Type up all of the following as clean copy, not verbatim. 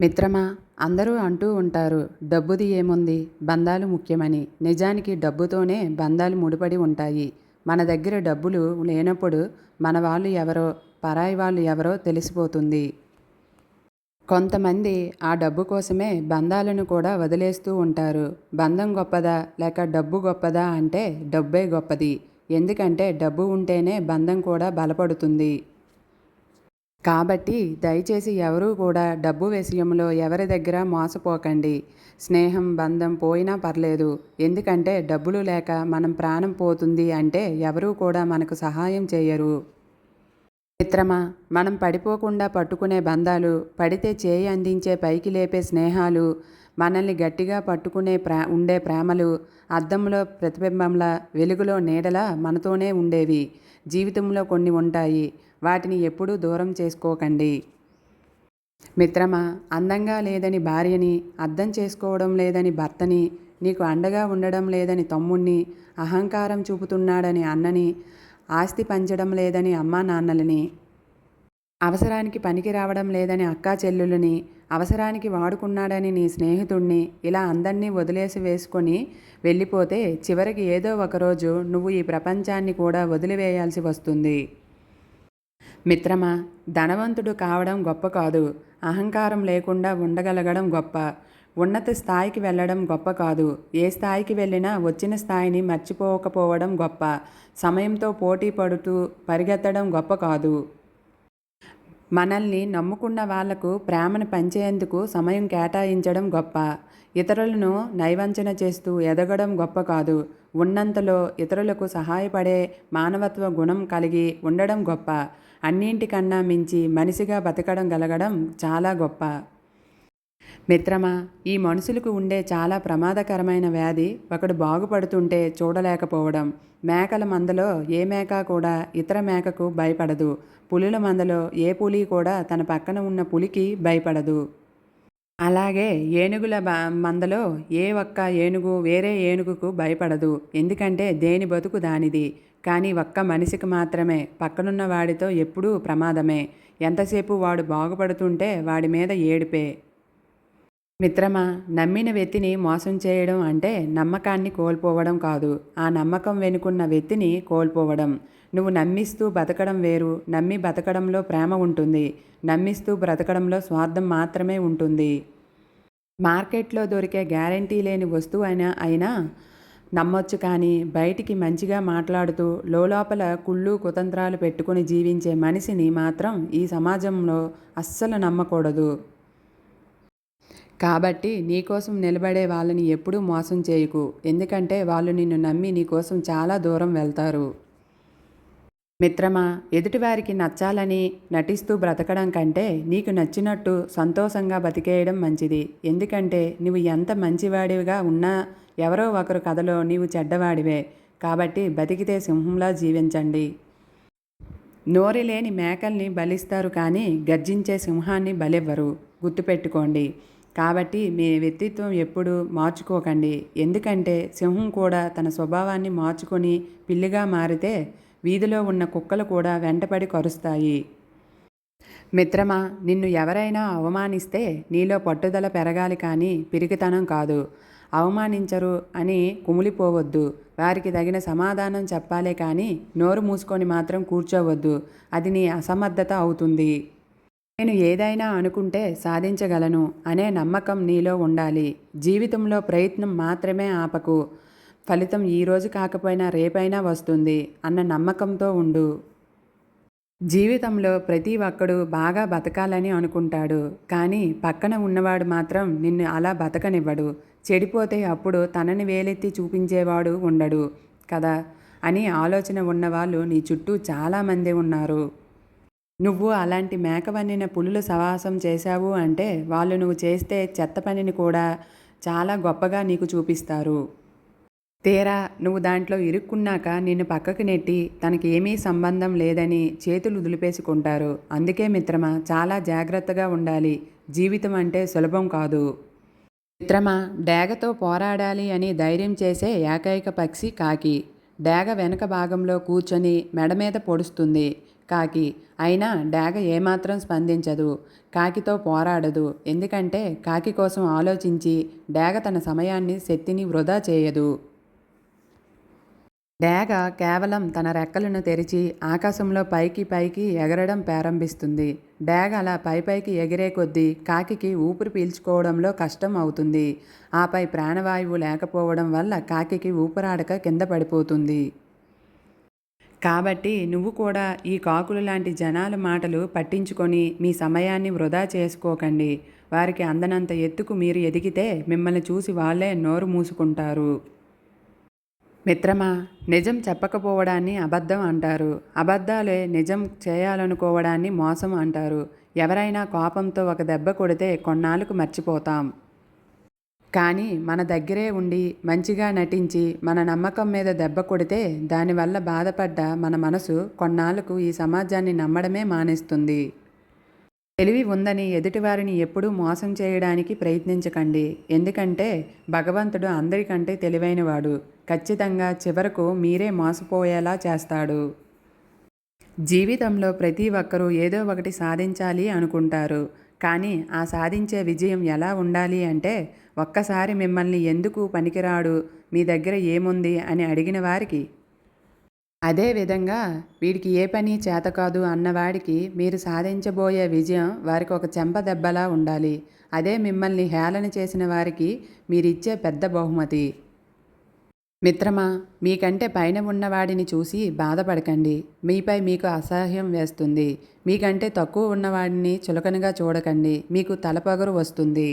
మిత్రమా, అందరూ అంటూ ఉంటారు డబ్బుది ఏముంది, బంధాలు ముఖ్యమని. నిజానికి డబ్బుతోనే బంధాలు ముడిపడి ఉంటాయి. మన దగ్గర డబ్బులు లేనప్పుడు మన వాళ్ళు ఎవరో, పరాయి వాళ్ళు ఎవరో తెలిసిపోతుంది. కొంతమంది ఆ డబ్బు కోసమే బంధాలను కూడా వదిలేస్తూ ఉంటారు. బంధం గొప్పదా లేక డబ్బు గొప్పదా అంటే డబ్బే గొప్పది. ఎందుకంటే డబ్బు ఉంటేనే బంధం కూడా బలపడుతుంది. కాబట్టి దయచేసి ఎవరూ కూడా డబ్బు విషయంలో ఎవరి దగ్గర మోసపోకండి. స్నేహం, బంధం పోయినా పర్లేదు. ఎందుకంటే డబ్బులు లేక మనం ప్రాణం పోతుంది అంటే ఎవరూ కూడా మనకు సహాయం చేయరు. మిత్రమా, మనం పడిపోకుండా పట్టుకునే బంధాలు, పడితే చేయి అందించే పైకి లేపే స్నేహాలు, మనల్ని గట్టిగా పట్టుకునే ఉండే ప్రేమలు, అద్దంలో ప్రతిబింబంలా, వెలుగులో నీడలా మనతోనే ఉండేవి. జీవితంలో కొన్ని ఉంటాయి. వాటిని ఎప్పుడూ దూరం చేసుకోకండి. మిత్రమా, అందంగా లేదని భార్యని, అర్థం చేసుకోవడం లేదని భర్తని, నీకు అండగా ఉండడం లేదని తమ్ముణ్ణి, అహంకారం చూపుతున్నాడని అన్నని, ఆస్తి పంచడం లేదని అమ్మా నాన్నలని, అవసరానికి పనికి రావడం లేదని అక్కా చెల్లులని, అవసరానికి వాడుకున్నాడని నీ స్నేహితుణ్ణి, ఇలా అందరినీ వదిలేసి వేసుకొని వెళ్ళిపోతే చివరికి ఏదో ఒకరోజు నువ్వు ఈ ప్రపంచాన్ని కూడా వదిలివేయాల్సి వస్తుంది. మిత్రమా, ధనవంతుడు కావడం గొప్ప కాదు, అహంకారం లేకుండా ఉండగలగడం గొప్ప. ఉన్నత స్థాయికి వెళ్ళడం గొప్ప కాదు, ఏ స్థాయికి వెళ్ళినా వచ్చిన స్థాయిని మర్చిపోకపోవడం గొప్ప. సమయంతో పోటీ పడుతూ పరిగెత్తడం గొప్ప కాదు. మనల్ని నమ్ముకున్న వాళ్లకు ప్రేమను పంచేందుకు సమయం కేటాయించడం గొప్ప. ఇతరులను నైవంచన చేస్తూ ఎదగడం గొప్ప కాదు, ఉన్నంతలో ఇతరులకు సహాయపడే మానవత్వ గుణం కలిగి ఉండడం గొప్ప. అన్నింటికన్నా మించి మనిషిగా బతకడం గలగడం చాలా గొప్ప. మిత్రమా, ఈ మనుషులకు ఉండే చాలా ప్రమాదకరమైన వ్యాధి ఒకడు బాగుపడుతుంటే చూడలేకపోవడం. మేకల మందలో ఏ మేక కూడా ఇతర మేకకు భయపడదు. పులుల మందలో ఏ పులి కూడా తన పక్కన ఉన్న పులికి భయపడదు. అలాగే ఏనుగుల మందలో ఏ ఒక్క ఏనుగు వేరే ఏనుగుకు భయపడదు. ఎందుకంటే దేని బతుకు దానిది. కానీ ఒక్క మనిషికి మాత్రమే పక్కనున్న వాడితో ఎప్పుడూ ప్రమాదమే. ఎంతసేపు వాడు బాగుపడుతుంటే వాడి మీద ఏడుపే. మిత్రమా, నమ్మిన వ్యక్తిని మోసం చేయడం అంటే నమ్మకాన్ని కోల్పోవడం కాదు, ఆ నమ్మకం వెనుకున్న వ్యక్తిని కోల్పోవడం. నువ్వు నమ్మిస్తూ బతకడం వేరు, నమ్మి బతకడంలో ప్రేమ ఉంటుంది. నమ్మిస్తూ బ్రతకడంలో స్వార్థం మాత్రమే ఉంటుంది. మార్కెట్లో దొరికే గ్యారంటీ లేని వస్తువు అయినా నమ్మొచ్చు, కానీ బయటికి మంచిగా మాట్లాడుతూ లోలోపల కుళ్ళు కుతంత్రాలు పెట్టుకుని జీవించే మనిషిని మాత్రం ఈ సమాజంలో అస్సలు నమ్మకూడదు. కాబట్టి నీకోసం నిలబడే వాళ్ళని ఎప్పుడూ మోసం చేయకు. ఎందుకంటే వాళ్ళు నిన్ను నమ్మి నీకోసం చాలా దూరం వెళ్తారు. మిత్రమా, ఎదుటివారికి నచ్చాలని నటిస్తూ బ్రతకడం కంటే నీకు నచ్చినట్టు సంతోషంగా బతికేయడం మంచిది. ఎందుకంటే నువ్వు ఎంత మంచివాడివిగా ఉన్నా ఎవరో ఒకరు కథలో నీవు చెడ్డవాడివే. కాబట్టి బతికితే సింహంలా జీవించండి. నోరు లేని మేకల్ని బలిస్తారు, కానీ గర్జించే సింహాన్ని బలివ్వరు. గుర్తుపెట్టుకోండి. కాబట్టి మీ వ్యక్తిత్వం ఎప్పుడూ మార్చుకోకండి. ఎందుకంటే సింహం కూడా తన స్వభావాన్ని మార్చుకొని పిల్లిగా మారితే వీధిలో ఉన్న కుక్కలు కూడా వెంటపడి కరుస్తాయి. మిత్రమా, నిన్ను ఎవరైనా అవమానిస్తే నీలో పట్టుదల పెరగాలి, కానీ పిరికితనం కాదు. అవమానించరు అని కుమిలిపోవద్దు. వారికి తగిన సమాధానం చెప్పాలే కానీ నోరు మూసుకొని మాత్రం కూర్చోవద్దు. అది నీ అసమర్థత అవుతుంది. నేను ఏదైనా అనుకుంటే సాధించగలను అనే నమ్మకం నీలో ఉండాలి. జీవితంలో ప్రయత్నం మాత్రమే ఆపకు. ఫలితం ఈరోజు కాకపోయినా రేపైనా వస్తుంది అన్న నమ్మకంతో ఉండు. జీవితంలో ప్రతి ఒక్కడు బాగా బతకాలని అనుకుంటాడు, కానీ పక్కన ఉన్నవాడు మాత్రం నిన్ను అలా బతకనివ్వడు. చెడిపోతే అప్పుడు తనని వేలెత్తి చూపించేవాడు ఉండడు కదా అని ఆలోచన ఉన్నవాళ్ళు నీ చుట్టూ చాలామంది ఉన్నారు. నువ్వు అలాంటి మేకవన్నిన పులుల సవాసం చేశావు అంటే వాళ్ళు నువ్వు చేస్తే చెత్త పనిని కూడా చాలా గొప్పగా నీకు చూపిస్తారు. తీరా నువ్వు దాంట్లో ఇరుక్కున్నాక నిన్ను పక్కకు నెట్టి తనకి ఏమీ సంబంధం లేదని చేతులు దులిపేసుకుంటారు. అందుకే మిత్రమా, చాలా జాగ్రత్తగా ఉండాలి. జీవితం అంటే సులభం కాదు. మిత్రమా, డేగతో పోరాడాలి అని ధైర్యం చేసే ఏకైక పక్షి కాకి. డేగ వెనక భాగంలో కూర్చొని మెడ మీద పొడుస్తుంది, కాకి. అయినా డేగ ఏమాత్రం స్పందించదు. కాకితో పోరాడదు. ఎందుకంటే కాకి కోసం ఆలోచించి డేగ తన సమయాన్ని, శక్తిని వృధా చేయదు. డేగ కేవలం తన రెక్కలను తెరిచి ఆకాశంలో పైకి పైకి ఎగరడం ప్రారంభిస్తుంది. డేగ అలా పైపైకి ఎగిరే కొద్దీ కాకికి ఊపిరి పీల్చుకోవడంలో కష్టం అవుతుంది. ఆపై ప్రాణవాయువు లేకపోవడం వల్ల కాకికి ఊపిరాడక కింద పడిపోతుంది. కాబట్టి నువ్వు కూడా ఈ కాకులు లాంటి జనాల మాటలు పట్టించుకొని మీ సమయాన్ని వృధా చేసుకోకండి. వారికి అందనంత ఎత్తుకు మీరు ఎదిగితే మిమ్మల్ని చూసి వాళ్ళే నోరు మూసుకుంటారు. మిత్రమా, నిజం చెప్పకపోవడాన్ని అబద్ధం అంటారు. అబద్ధాలే నిజం చేయాలనుకోవడాన్ని మోసం అంటారు. ఎవరైనా కోపంతో ఒక దెబ్బ కొడితే కొన్నాళ్ళకు మర్చిపోతాం. కానీ మన దగ్గరే ఉండి మంచిగా నటించి మన నమ్మకం మీద దెబ్బ కొడితే దానివల్ల బాధపడ్డ మన మనసు కొన్నాళ్ళకు ఈ సమాజాన్ని నమ్మడమే మానేస్తుంది. తెలివి ఉందని ఎదుటివారిని ఎప్పుడూ మోసం చేయడానికి ప్రయత్నించకండి. ఎందుకంటే భగవంతుడు అందరికంటే తెలివైనవాడు. ఖచ్చితంగా చివరకు మీరే మోసపోయేలా చేస్తాడు. జీవితంలో ప్రతి ఒక్కరూ ఏదో ఒకటి సాధించాలి అనుకుంటారు. కానీ ఆ సాధించే విజయం ఎలా ఉండాలి అంటే ఒక్కసారి మిమ్మల్ని ఎందుకు పనికిరాడు, మీ దగ్గర ఏముంది అని అడిగిన వారికి, అదేవిధంగా వీడికి ఏ పని చేతకాదు అన్నవాడికి మీరు సాధించబోయే విజయం వారికి ఒక చెంపదెబ్బలా ఉండాలి. అదే మిమ్మల్ని హేళన చేసిన వారికి మీరిచ్చే పెద్ద బహుమతి. మిత్రమా, మీకంటే పైన ఉన్నవాడిని చూసి బాధపడకండి. మీపై మీకు అసహ్యం వేస్తుంది. మీకంటే తక్కువ ఉన్నవాడిని చులకనగా చూడకండి. మీకు తలపొగరు వస్తుంది.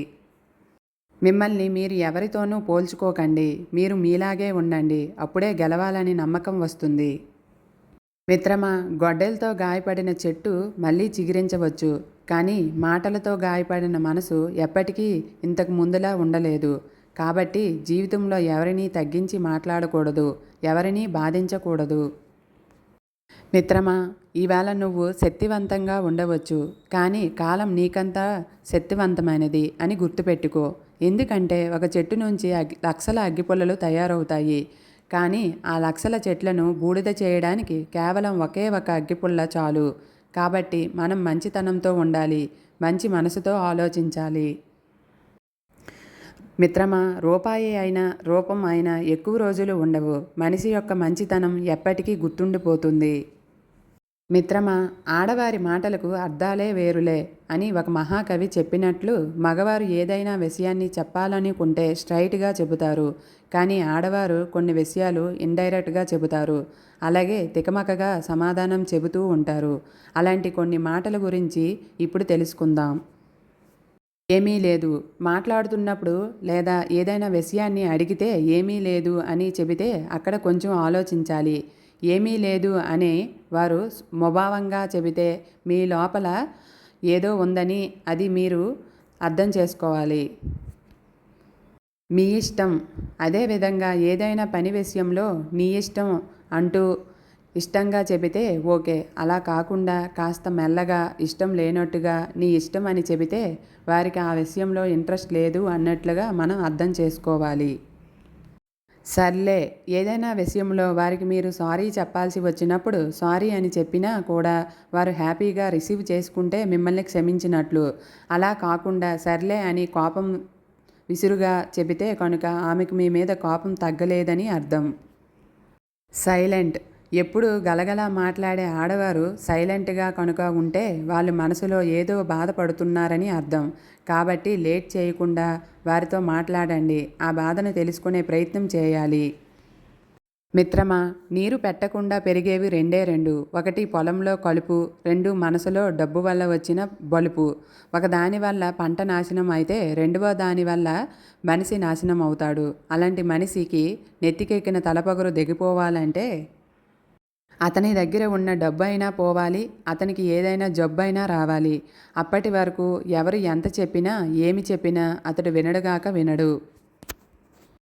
మిమ్మల్ని మీరు ఎవరితోనూ పోల్చుకోకండి. మీరు మీలాగే ఉండండి. అప్పుడే గెలవాలని నమ్మకం వస్తుంది. మిత్రమా, గొడ్డలతో గాయపడిన చెట్టు మళ్ళీ చిగురించవచ్చు. కానీ మాటలతో గాయపడిన మనసు ఎప్పటికీ ఇంతకు ముందులా ఉండలేదు. కాబట్టి జీవితంలో ఎవరినీ తగ్గించి మాట్లాడకూడదు. ఎవరినీ బాధించకూడదు. మిత్రమా, ఈవేళ నువ్వు శక్తివంతంగా ఉండవచ్చు. కానీ కాలం నీకంతా శక్తివంతమైనది అని గుర్తుపెట్టుకో. ఎందుకంటే ఒక చెట్టు నుంచి లక్షల అగ్గిపుల్లలు తయారవుతాయి. కానీ ఆ లక్షల చెట్లను బూడిద చేయడానికి కేవలం ఒకే ఒక అగ్గిపుల్ల చాలు. కాబట్టి మనం మంచితనంతో ఉండాలి. మంచి మనసుతో ఆలోచించాలి. మిత్రమా, రూపాయి అయినా రూపం అయినా ఎక్కువ రోజులు ఉండవు. మనిషి యొక్క మంచితనం ఎప్పటికీ గుర్తుండిపోతుంది. మిత్రమా, ఆడవారి మాటలకు అర్థాలే వేరులే అని ఒక మహాకవి చెప్పినట్లు మగవారు ఏదైనా విషయాన్ని చెప్పాలనుకుంటే స్ట్రైట్గా చెబుతారు. కానీ ఆడవారు కొన్ని విషయాలు ఇండైరెక్ట్గా చెబుతారు. అలాగే తికమకగా సమాధానం చెబుతూ ఉంటారు. అలాంటి కొన్ని మాటల గురించి ఇప్పుడు తెలుసుకుందాం. ఏమీ లేదు మాట్లాడుతున్నప్పుడు లేదా ఏదైనా విషయాన్ని అడిగితే ఏమీ లేదు అని చెబితే అక్కడ కొంచెం ఆలోచించాలి. ఏమీ లేదు అనే వారు ముభావంగా చెబితే మీ లోపల ఏదో ఉందని అది మీరు అర్థం చేసుకోవాలి. మీ ఇష్టం. అదేవిధంగా ఏదైనా పని విషయంలో నీ ఇష్టం అంటూ ఇష్టంగా చెబితే ఓకే. అలా కాకుండా కాస్త మెల్లగా ఇష్టం లేనట్టుగా నీ ఇష్టం అని చెబితే వారికి ఆ విషయంలో ఇంట్రెస్ట్ లేదు అన్నట్లుగా మనం అర్థం చేసుకోవాలి. సర్లే, ఏదైనా విషయంలో వారికి మీరు సారీ చెప్పాల్సి వచ్చినప్పుడు సారీ అని చెప్పినా కూడా వారు హ్యాపీగా రిసీవ్ చేసుకుంటే మిమ్మల్ని క్షమించినట్లు. అలా కాకుండా సర్లే అని కోపం విసురుగా చెబితే కనుక ఆమెకు మీ మీద కోపం తగ్గలేదని అర్థం. సైలెంట్. ఎప్పుడు గలగలా మాట్లాడే ఆడవారు సైలెంట్గా కనుక ఉంటే వాళ్ళు మనసులో ఏదో బాధపడుతున్నారని అర్థం. కాబట్టి లేట్ చేయకుండా వారితో మాట్లాడండి. ఆ బాధను తెలుసుకునే ప్రయత్నం చేయాలి. మిత్రమా, నీరు పెట్టకుండా పెరిగేవి రెండే రెండు. ఒకటి పొలంలో కలుపు, రెండు మనసులో డబ్బు వల్ల వచ్చిన బలుపు. ఒకదాని వల్ల పంట నాశనం అయితే రెండవ దాని వల్ల మనిషి నాశనం అవుతాడు. అలాంటి మనిషికి నెత్తికెక్కిన తలపొగరు దిగిపోవాలంటే అతని దగ్గర ఉన్న డబ్బైనా పోవాలి, అతనికి ఏదైనా జబ్బైనా రావాలి. అప్పటి వరకు ఎవరు ఎంత చెప్పినా ఏమి చెప్పినా అతడు వినడుగాక వినడు.